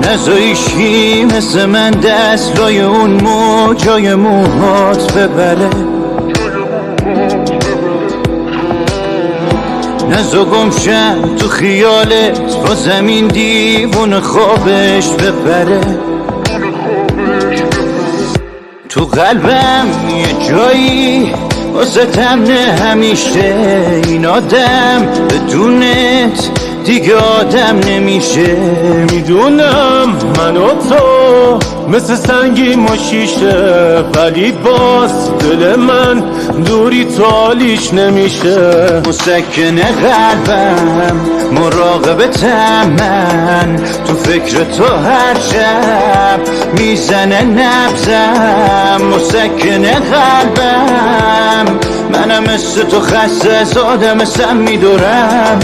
نزایشی مثل من دست لای اون موجای موهات ببره، نزا گمشم تو خیالت با زمین دیوون خوابش ببره. تو قلبم یه جایی واسه تمنه همیشه، این آدم بدونت دیگه آدم نمیشه. میدونم من و تو مثل سنگی ما شیشه، ولی باز دل من دوری تالیش نمیشه. مسکن قلبم مراقبتم من، تو فکر تو هر شب میزنه نبزم. مسکن قلبم منم مثل تو خسته از آدم سم میدورم.